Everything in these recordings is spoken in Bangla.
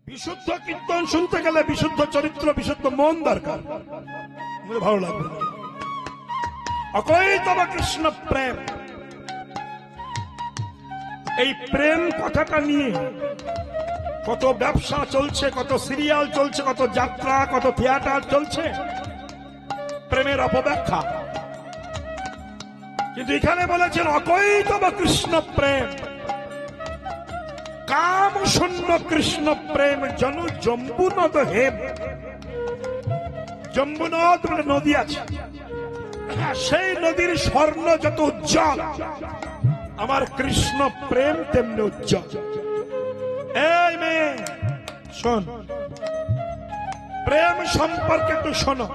বিশুদ্ধ কীর্তন শুনতে গেলে বিশুদ্ধ চরিত্র, বিশুদ্ধ মন দরকার, ভালো লাগবে। অকৈতব কৃষ্ণ প্রেম, এই প্রেম কথাটা নিয়ে কত ব্যবসা চলছে, কত সিরিয়াল চলছে, কত যাত্রা, কত থিয়েটার চলছে, প্রেমের অপব্যাখ্যা। কিন্তু এখানে বলেছেন অকৈতব কৃষ্ণ প্রেম, কাম শূন্য কৃষ্ণ প্রেম জন জম্বুনদ হেব। জম্বুনদ বলে নদী আছে, সেই নদীর স্বর্ণ যত উজ্জ্বল, আমার কৃষ্ণ প্রেম তেমনি উজ্জ্বল। এই মেয়ে শোন, প্রেম সম্পর্কে একটু শোনো।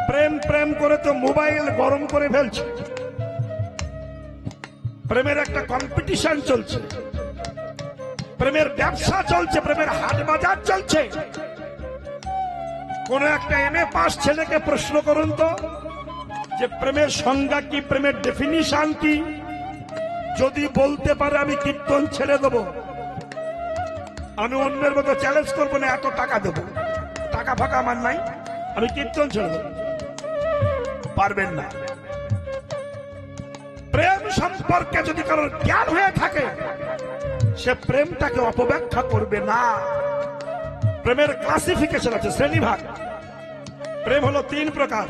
প্রেম প্রেম করে তো মোবাইল গরম করে ফেলছে। প্রেমের একটা কম্পিটিশন চলছে, প্রেমের ব্যবসা চলছে, প্রেমের হাট বাজার চলছে। কোন একটা MA পাস ছেলেকে প্রশ্ন করুন তো যে প্রেমের সংজ্ঞা কি, প্রেমের ডেফিনিশন কি? যদি বলতে পারে আমি কীর্তন ছেড়ে দেব, আমি অন্যের মতো চ্যালেঞ্জ করবো না, এত টাকা দেবো, টাকা ফাঁকা আমার নাই, আমি কীর্তন ছেড়ে দেবো, পারবেন না। প্রেম সম্পর্কে যদি কারোর জ্ঞান হয়ে থাকে, সে প্রেমটাকে অপব্যাখ্যা করবে না। প্রেমের ক্লাসিফিকেশন আছে, শ্রেণীভাগ। প্রেম হলো 3 প্রকার,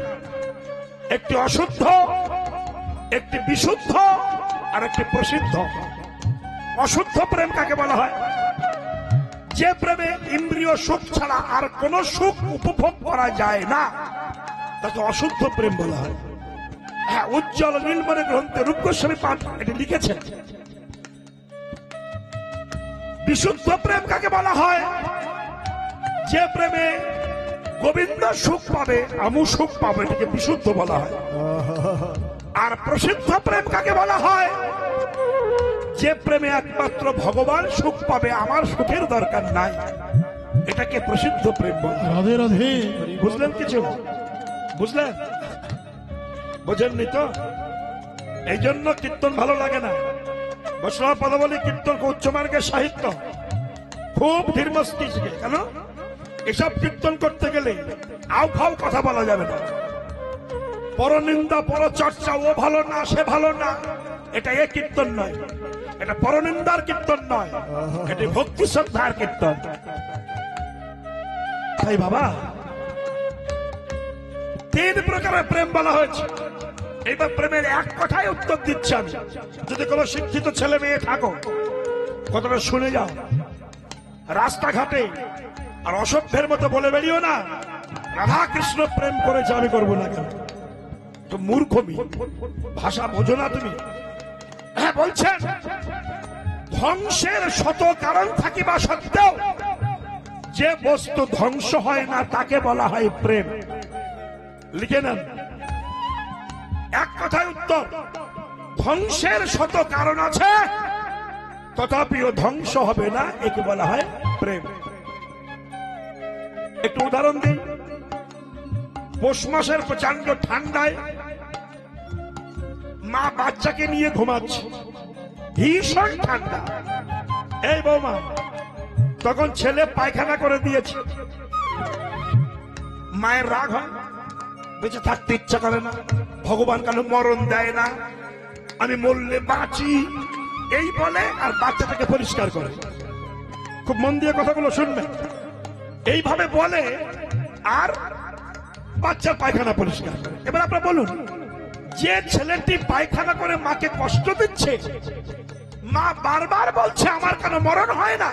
একটি অশুদ্ধ, একটি বিশুদ্ধ, আর একটি প্রসিদ্ধ। অশুদ্ধ প্রেম কাকে বলা হয়? যে প্রেমে ইন্দ্রিয় সুখ ছাড়া আর কোন সুখ উপভোগ করা যায় না, তাকে অশুদ্ধ প্রেম বলা হয়। হ্যাঁ, উজ্জ্বল নীলমণি গ্রন্থে রূপ গোস্বামী পাঠ এটি লিখেছেন। বিশুদ্ধ প্রেম কাকে বলা হয়? যে প্রেমে গোবিন্দ সুখ পাবে, আমু সুখ পাবে, এটাকে বিশুদ্ধ বলা হয়। আর প্রসিদ্ধ প্রেম কাকে বলা হয়? যে প্রেমে একমাত্র ভগবান সুখ পাবে, আমার সুখের দরকার নাই, এটাকে প্রসিদ্ধ প্রেম বলা হয়। রাধে রাধে। বুঝলেন কিছু? বুঝলেন? বোঝেননি তো? এই জন্য কীর্তন ভালো লাগে না। বৈষ্ণব পদাবলী কীর্তন উচ্চমার্গের সাহিত্য, খুব ধীর মস্তিষ্কে। কেন? এসব কীর্তন করতে গেলে আউ ফাউ কথা বলা যাবে না, পরনিন্দা পরচর্চা, ও ভালো না সে ভালো না, এটা এ কীর্তন নয়, এটা পরনিন্দার কীর্তন নয়, এটি ভক্তি শ্রদ্ধার কীর্তন। তাই বাবা, 3 প্রকারের প্রেম বলা হয়েছে। এইবার প্রেমের এক কথায় উত্তর দিচ্ছি আমি। যদি কোনো শিক্ষিত ছেলে মেয়ে থাকো, কথাটা শুনে যাও। রাস্তাঘাটে আর অসভ্যের মতো বলে বেরিও না রাধা কৃষ্ণ প্রেম করেছে, আমি করবো না। কেন? তো মূর্খমি, ভাষা বোঝো না তুমি। হ্যাঁ, বলছেন ধ্বংসের শত কারণ থাকিবা সত্ত্বেও যে বস্তু ধ্বংস হয় না তাকে বলা হয় প্রেম। লিখে নেন, এক কথায় উত্তর। ধ্বংসের শত কারণ আছে, তথাপিও ধ্বংস হবে না, একে বলা হয় প্রেম। একটু উদাহরণ দিই। পৌষ মাসের প্রচন্ড ঠান্ডায় মা বাচ্চাকে নিয়ে ঘুমাচ্ছে, ভীষণ ঠান্ডা। এই বৌমা, তখন ছেলে পায়খানা করে দিয়েছে, মায়ের রাগ হয়, বেঁচে থাকতে ইচ্ছা করে না, ভগবান কেন মরণ দেয় না, আমি মরলে বাঁচি, এই বলে আর বাচ্চাটাকে পরিষ্কার করে। খুব মন দিয়ে কথাগুলো শুনবেন। এইভাবে বলে আর বাচ্চার পায়খানা পরিষ্কার করে। এবার আপনারা বলুন, যে ছেলেটি পায়খানা করে মাকে কষ্ট দিচ্ছে, মা বারবার বলছে আমার কেন মরণ হয় না,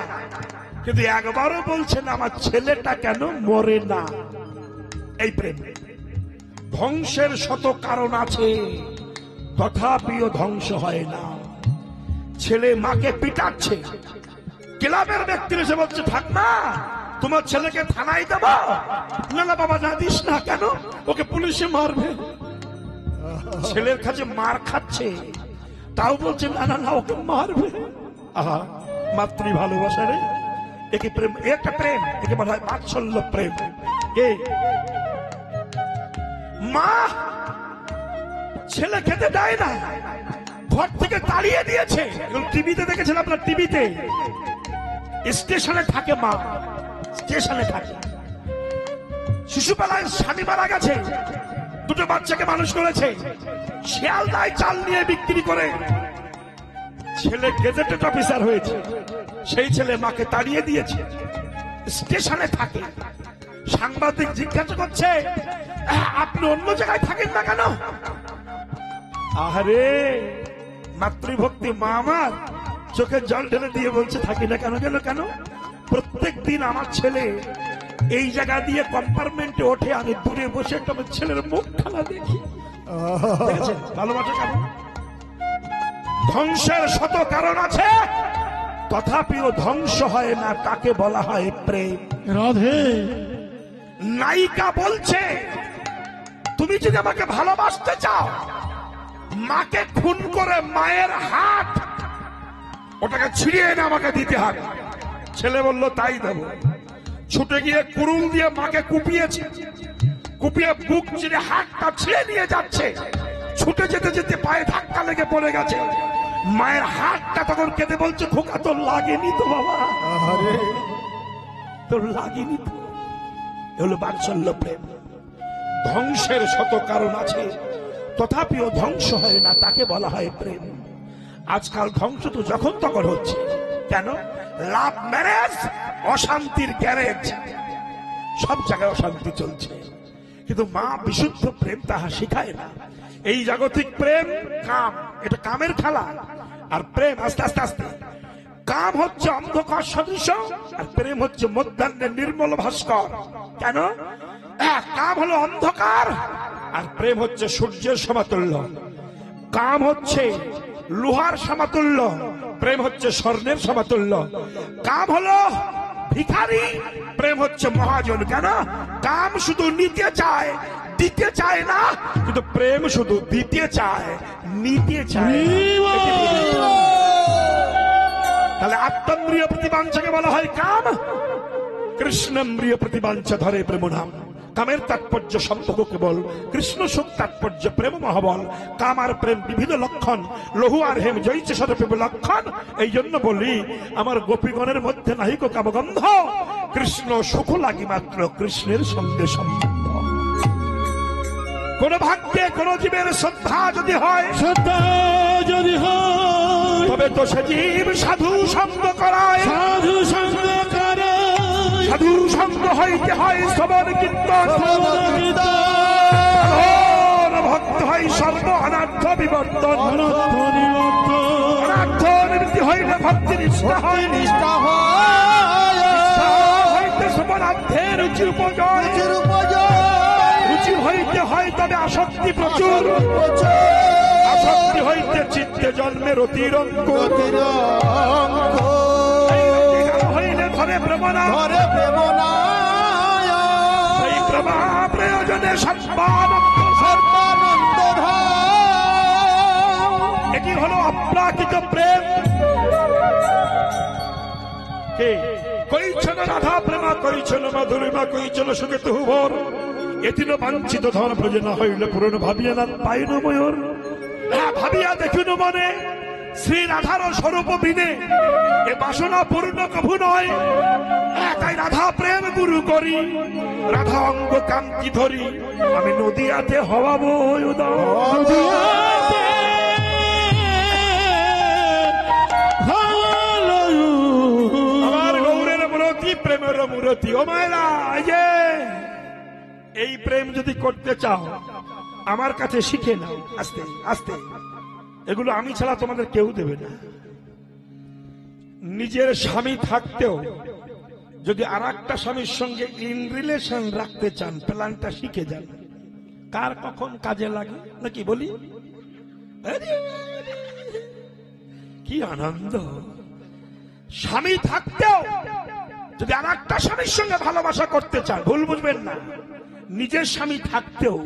কিন্তু একবারও বলছে না আমার ছেলেটা কেন মরে না। এই প্রেম। ধ্বংসের শত কারণ আছে, তথাপিও ধ্বংস হয় না। ছেলে মাকে পিটাচ্ছে, ক্লাবের ব্যক্তি এসে বলছে থাক না, তোমার ছেলেকে থানায় দেবো। না না বাবা, না দিস না। কেন? ওকে পুলিশে মারবে। ছেলের কাছে মার খাচ্ছে, তাও বলছে না না না, ওকে মারবে। আহা, মাতৃ ভালোবাসা রে, একে প্রেম। একটা প্রেম, একে বলা হয় বাৎসল্য প্রেম। কে? মা ছেলে খেতে দেয় না, ঘর থেকে তাড়িয়ে দিয়েছে। টিভিতে দেখেছেন আপনার, টিভিতে স্টেশনে থাকে মা, স্টেশনে থাকে। শিশুবেলায় স্বামী মারা গেছে, দুটো বাচ্চাকে মানুষ করেছে, শিয়ালদায় চাল নিয়ে বিক্রি করে ছেলে গেজেটেড অফিসার হয়েছে, সেই ছেলে মাকে তাড়িয়ে দিয়েছে। স্টেশনে থাকে। সাংবাদিক জিজ্ঞাসা করছে, আপনি অন্য জায়গায় থাকেন না কেন? আরে মাতৃভক্তি মা আমার চোখের জল ঢেলে দিয়ে বলছে, থাকি না কেন কেন কেন প্রত্যেক দিন আমার ছেলে এই জায়গা দিয়ে কম্পার্টমেন্টে ওঠে, আমি দূরে বসে একটা আমার ছেলের মুখ খানা দেখি। দেখেছেন ভালোবাসা কেমন? ধ্বংসের শত কারণ আছে, তথাপিও ধ্বংস হয় না, তাকে বলা হয় প্রেম। রাধে। নায়িকা বলছে, তুমি যদি আমাকে ভালোবাসতে চাও, মাকে খুন করে মায়ের হাত ওটাকে ছিঁড়িয়ে এনে আমাকে দিতে হবে। ছেলে বলল তাই দেব। ছুটে গিয়ে কুড়ুল দিয়ে মাকে কুপিয়েছে, কুপিয়ে বুক চিরে হাতটা ছিঁড়ে নিয়ে যাচ্ছে। ছুটে যেতে যেতে পায়ে ধাক্কা লেগে পড়ে গেছে। মায়ের হাতটা তখন কেঁদে বলছে, খোকা তোর লাগেনি তো বাবা, তোর লাগেনি তো। হলো বাৎসল্য প্রেম। ধ্বংসের শত কারণ আছে, তথাপিও ধ্বংস হয় না, তাকে বলা হয় প্রেম। আজকাল ধ্বংস তো যখন তখন হচ্ছে। কেন? লাভ ম্যারেজ, অশান্তির গ্যারেজ, সব জায়গায় অশান্তি চলছে। কিন্তু মা বিশুদ্ধ প্রেম তাহা শিখায় না। এই জাগতিক প্রেম কাম, এটা কামের খেলা। আর প্রেম আস্তে আস্তে আস্তে, কাম হচ্ছে অন্ধকার সদৃশ, আর প্রেম হচ্ছে মধ্যাহ্নের নির্মল ভাস্কর। কেন? কাম হলো অন্ধকার, আর প্রেম হচ্ছে সূর্যের সমতুল্য। কাম হচ্ছে লোহার সমতুল্য, প্রেম হচ্ছে স্বর্ণের সমতুল্য। কাম হলো ভিখারি, প্রেম হচ্ছে মহাজন। কেন? কাম শুধু নিতে চায়, দিতে চায় না, কিন্তু প্রেম শুধু দিতে চায়, নিতে চায়। তাহলে আত্মম্রিয় প্রতিবাঞ্ছাকে বলা হয় কাম, কৃষ্ণম্রিয় প্রতিবাঞ্ছা ধরে প্রেম নাম। কামের তাৎপর্য সম্ভব কেবল, কৃষ্ণ সুখ তাৎপর্য প্রেম মহাবল। কাম আর প্রেম বিবিধ লক্ষণ, লহু আর হেম জয়িছে শতপ্রেম লক্ষণ। এই জন্য বলি, আমার গোপীগণের মধ্যে নাহিক কামগন্ধ, কৃষ্ণ সুখ লাগি মাত্র, কৃষ্ণের সঙ্গে সম্বন্ধ। কোন ভাগ্যে কোন জীবের শ্রদ্ধা যদি হয়, শ্রদ্ধা যদি হয়, তবে তো সে জীব সাধু সঙ্গ করায়, সাধু সঙ্গ করে, সাধু সঙ্গ হইতে হয় শ্রবণ কীর্তন, ভক্ত হয় সর্ব অনার্থ বিবর্তন, অনার্থ নিবৃত্তি হইলে ভক্তি নিষ্ঠা হয়, নিষ্ঠা হইতে সমানার্থে রুচি উপজয়, রুচি হইতে হয় তবে আসক্তি প্রচুর, আসক্তি হইতে চিত্তে জন্মের অতিরঙ্গ, হইলে ধরে প্রেমনা, সেই প্রেমা প্রয়োজনে সর্বানন্দ। এটি হলো অপ্রাকৃত প্রেম। কে কইছেন রাধা প্রেমা, কইছেন মাধুরিমা, কইছেন সুখে তুভর, এতিন বাঞ্ছিত ধন প্রজে না হইলে পূরণ ভাবিয়া না পাইন ময়ূর। ভাবিয়া দেখিন মনে শ্রী রাধার স্বরূপ বিনে এ বাসনা পূর্ণ কভু নয়। তাই রাধা প্রেম গুরু করি, রাধা অঙ্গ কান্তি ধরি, আমি নদিয়াতে হওয়াবো আমার গৌরের মূরতি, প্রেমের মূরতি। ও মায়েরা, এই প্রেম যদি করতে চাও, আমার কাছে শিখে নাও আস্তে আস্তে। এগুলো আমি ছাড়া তোমাদের কেউ দেবে না। নিজের স্বামী থাকতেও যদি আর একটা স্বামীর সঙ্গে ইন রিলেশন রাখতে চান, প্ল্যানটা শিখে যান, কার কখন কাজে লাগে নাকি বলি। কি আনন্দ! স্বামী থাকতেও যদি আর একটা স্বামীর সঙ্গে ভালোবাসা করতে চান, ভুল বুঝবেন না, নিজের স্বামী থাকতেও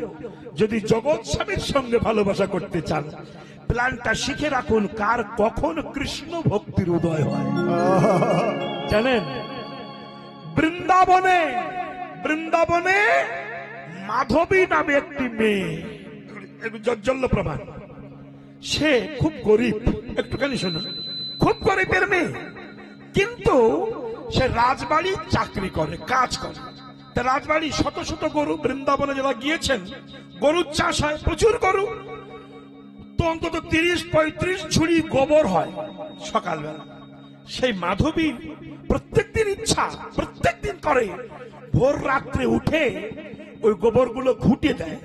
যদি জগৎ স্বামীর সঙ্গে ভালোবাসা করতে চান, প্ল্যানটা শিখে রাখুন, কার কখন কৃষ্ণ ভক্তির উদয় হয়। জানেন, বৃন্দাবনে বৃন্দাবনে মাধবী নামে একটি মেয়ে, জজ্জল্য প্রমাণ, সে খুব গরিব, একটুখানি শোনো, খুব গরিবের মেয়ে, কিন্তু সে রাজবাড়ি চাকরি করে, কাজ করে। তা রাজবাড়ি শত শত গরু, বৃন্দাবনে যারা গিয়েছেন গরুর চাষ হয়, প্রচুর গরু, তো অন্তত 30-35 ঝুড়ি গোবর হয় সকালবেলা। সেই মাধবীর প্রত্যেকদিন ইচ্ছা, প্রত্যেকদিন করে ভোর রাত্রে উঠে ওই গোবরগুলো ঘুটে দেয়,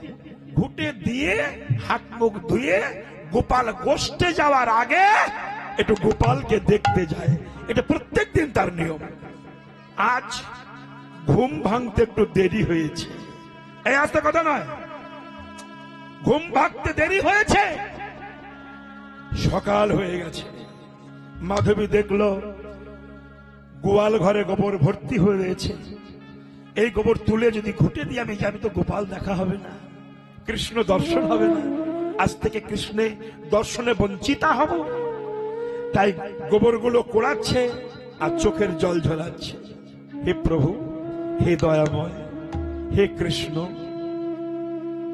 ঘুটে দিয়ে হাত মুখ ধুয়ে গোপাল গোষ্ঠে যাওয়ার আগে একটু গোপালকে দেখতে যায়। এটা প্রত্যেকদিন তার নিয়ম। আজ ঘুম ভাঙতে একটু দেরি হয়েছে, এই আস্তে কথা নয়, ঘুম ভাঙতে দেরি হয়েছে, সকাল হয়ে গেছে। মাধবী দেখলো গোয়াল ঘরে গোবর ভর্তি হয়ে রয়েছে। এই গোবর তুলে যদি ঘুটে দিয়ে আমি যাবি তো গোপাল দেখা হবে না, কৃষ্ণ দর্শন হবে না, আজ থেকে কৃষ্ণে দর্শনে বঞ্চিতা হব। তাই গোবরগুলো কোড়াচ্ছে আর চোখের জল ঝরাচ্ছে। হে প্রভু, হে দয়াময়, হে কৃষ্ণ,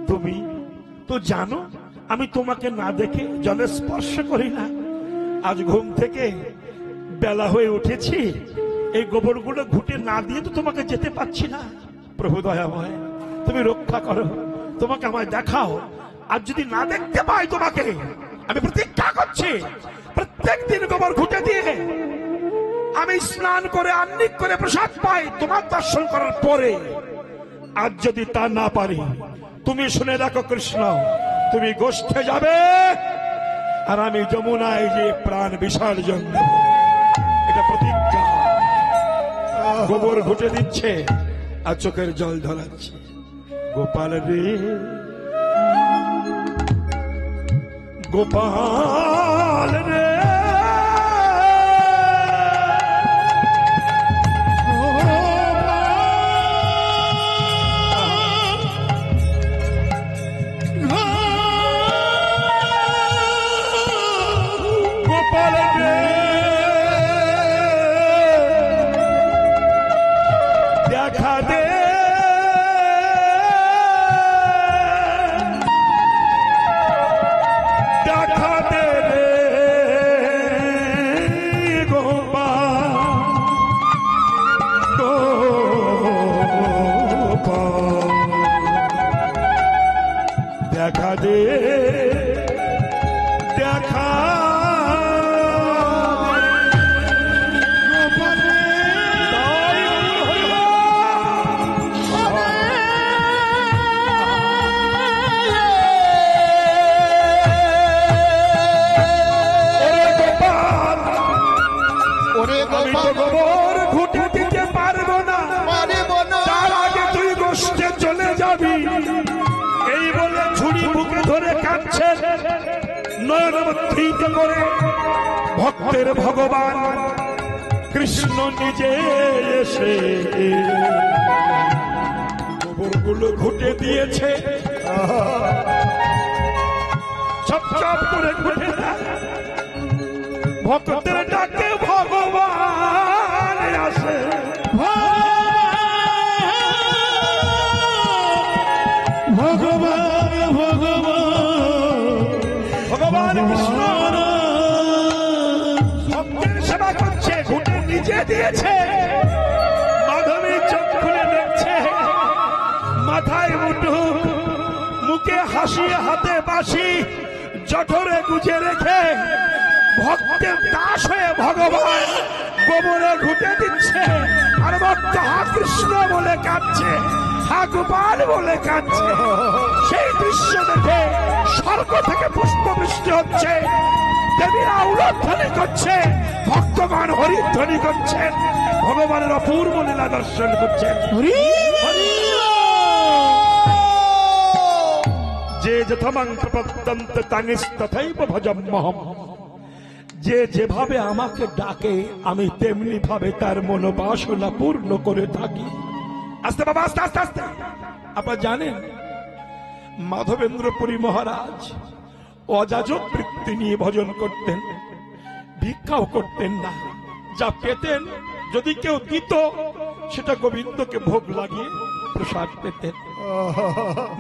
তুমি তো জানো আমি তোমাকে না দেখে জলে স্পর্শ করি না। আজ ঘুম থেকে বেলা হয়ে উঠেছি, এই গোবরগুলো ঘুটে না দিয়ে তো তোমাকে যেতে পারছি না। প্রভু দয়াময়, তুমি রক্ষা করো, তোমাকে আমায় দেখাও। আর যদি না দেখতে পাই তোমাকে, আমি প্রতিজ্ঞা করছি প্রত্যেক দিন গোবর ঘুটে দিয়ে আমি স্নান করে আহ্নিক করে প্রসাদ পাই তোমার দর্শন করার পরে। আজ যদি তা না পারি, তুমি শুনে রাখো কৃষ্ণ, তুমি গোষ্ঠে যাবে আর আমি যমুনায় যে প্রাণ বিসর্জন দেব, এটা প্রতিজ্ঞা। গোবর ঘুটে দিচ্ছে আর চোখের জল ধরাচ্ছে। গোপাল রে গোপাল রে, গোপাল রে দেখা দে, দেখা দে রে গোপাল, গোপাল দেখা দে, দেখা আমি তো গোবর ঘুটে দিতে পারবো না, তার আগে তুই গোষ্ঠে চলে যাবি। এই বলে ঝুড়ি বুকে ধরে কাঁদছে, নয়নবদ্ধিত করে ভক্তের ভগবান কৃষ্ণ নিজে এসে গোবরগুলো ঘুটে দিয়েছে। চপ চপ করে ঘুটে দেয়, ভক্তের ডাকে ভগবান আসে। ভগবান ভগবান কৃষ্ণ ভক্তের সেবা করছে, ঘুটে নিজে দিয়েছে। মাধবী চোখ খুলে দেখছে, মাথায় মুটুক, মুখে হাসি, হাতে বাঁশি, জঠরে গুজে রেখে ভক্তের দাস হয়ে ভগবান গোবরে ঘুটে দিচ্ছে। আর ভক্ত হা কৃষ্ণ বলে কাঁদছে, হা গোপাল বলে কাঁদছে। সেই দৃশ্য দেখে স্বর্গ থেকে পুষ্পবৃষ্টি হচ্ছে, দেবীরা উলধ্বনি করছে, ভক্তগণ হরিধ্বনি করছেন, ভগবানের অপূর্ব লীলা দর্শন করছেন। যে যথামাং প্রপদ্যন্ত তানিস্তথৈব ভজম্যহম, যে যেভাবে আমাকে ডাকে আমি তেমনি ভাবে তার মনোবাসনা পূর্ণ করে থাকি। আস্তে বাবা, আস্তে আস্তে আস্তে। আপনারা জানেন মাধবেন্দ্রপুরী মহারাজ অযাচক বৃত্তি নিয়ে ভজন করতেন, ভিক্ষাও করতেন না। যা পেতেন যদি কেউ দিত সেটা গোবিন্দকে ভোগ লাগিয়ে প্রসাদ পেতেন।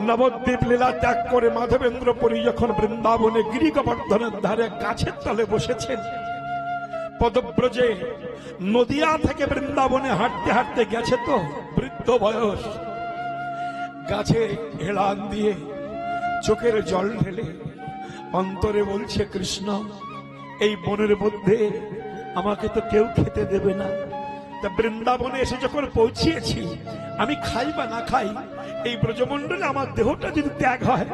নবদ্বীপ লীলা ত্যাগ করে মাধবেন্দ্রপুরী যখন বৃন্দাবনে গিরি গোবর্ধনের ধারে গাছের তলে বসেছেন, পদব্রজে নদিয়া থেকে বৃন্দাবনে হাঁটতে হাঁটতে গেছে তো বৃদ্ধ বয়স, গাছে হেলান দিয়ে চোখের জল ঢেলে অন্তরে বলছে, কৃষ্ণ এই বনের মধ্যে আমাকে তো কেউ খেতে দেবে না, তা বৃন্দাবনে এসে যখন পৌঁছিয়েছি আমি খাই বা না খাই, এই ব্রজমণ্ডলে আমার দেহটা যদি ত্যাগ হয়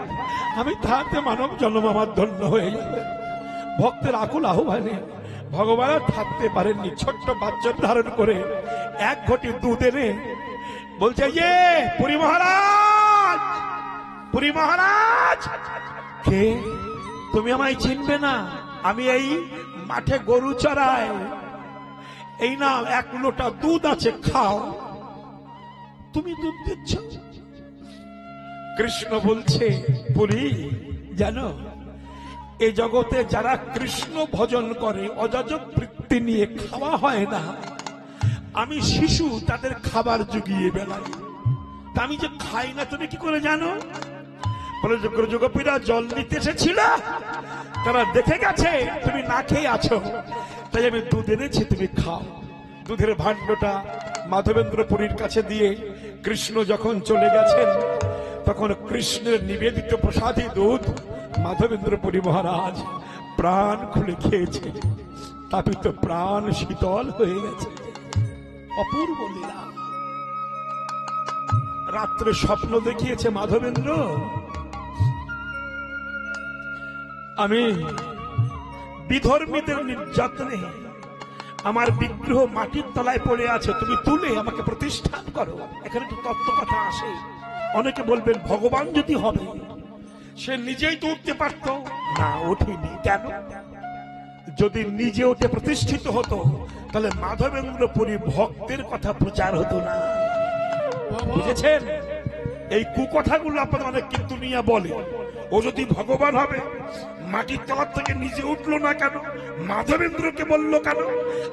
আমি তাহাতে মানব জন্ম আমার ধন্য হয়ে যাবে। ভক্তের আকুল আহ্বানে ভগবান আর থাকতে পারেননি, ছোট্ট বাচ্চা ধারণ করে এক ঘটি দুধ এনে বলছে, ইয়ে পুরী মহারাজ, পুরী মহারাজ, কে তুমি আমায় চিনবে না? আমি এই মাঠে গরু চড়াই, এই না এক লোটা দুধ আছে, খাও। তুমি দুধ দিচ্ছ? কৃষ্ণ বলছে, পুরী জানো, এই জগতে যারা কৃষ্ণ ভজন করে অযাচক বৃত্তি নিয়ে খাওয়া হয় না, আমি শিশু তাদের খাবার জুগিয়ে বেড়াই, তা আমি যে খাই না তুমি কি করে জানো? বলে যোগপীরা জল নিতে এসেছিল, তারা দেখে গেছে তুমি না খেয়ে আছো, তাই আমি দুধ এনেছি, তুমি খাও। দুধের ভাণ্ডটা মাধবেন্দ্র পুরীর কাছে দিয়ে কৃষ্ণ যখন চলে গেছেন, তখন কৃষ্ণের নিবেদিত প্রসাদী দুধ মাধবেন্দ্র পুরী মহারাজ প্রাণ খুলে খেয়েছে, তাপিত প্রাণ শীতল হয়ে গেছে। অপূর্ব লীলা। রাত্রে স্বপ্ন দেখিয়েছে মাধবেন্দ্র, আমি বিধর্মীদের নির্যাতনে আমার বিগ্রহ মাটির তলায় পড়ে আছে, তুমি তুলে আমাকে প্রতিষ্ঠান করো। এখানে তো তত্ত্ব কথা আসে। অনেকে বলবেন ভগবান যদি হবে সে নিজেই তো উঠতে পারত না, ওঠেনি কেন? যদি নিজে উঠে প্রতিষ্ঠিত হতো তাহলে মাধবেন্দ্র পুরী ভক্তের কথা প্রচার হতো না। বুঝেছেন? এই কুকথাগুলো আপনাদের অনেক কিন্তু নিয়ে বলে, ও যদি ভগবান হবে মাটির তলার থেকে নিজে উঠলো না কেন, মাধবেন্দ্রকে বললো কেন?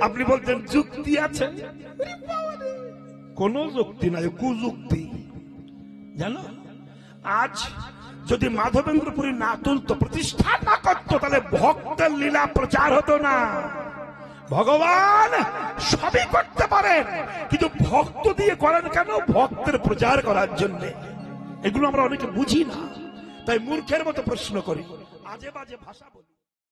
আপনি বলতেন যুক্তি আছে, কোন যুক্তি নাই, কুযুক্তি। জানো, আজ যদি মাধবেন্দ্র পুরী না তুলতো, প্রতিষ্ঠা না করতো, তাহলে ভক্তের লীলা প্রচার হতো না। ভগবান সবই করতে পারেন, কিন্তু ভক্ত দিয়ে করেন কেন? ভক্তের প্রচার করার জন্য। এগুলো আমরা অনেকে বুঝি না, তাই মূর্খের মতো প্রশ্ন করি, আজে বাজে ভাষা বলি।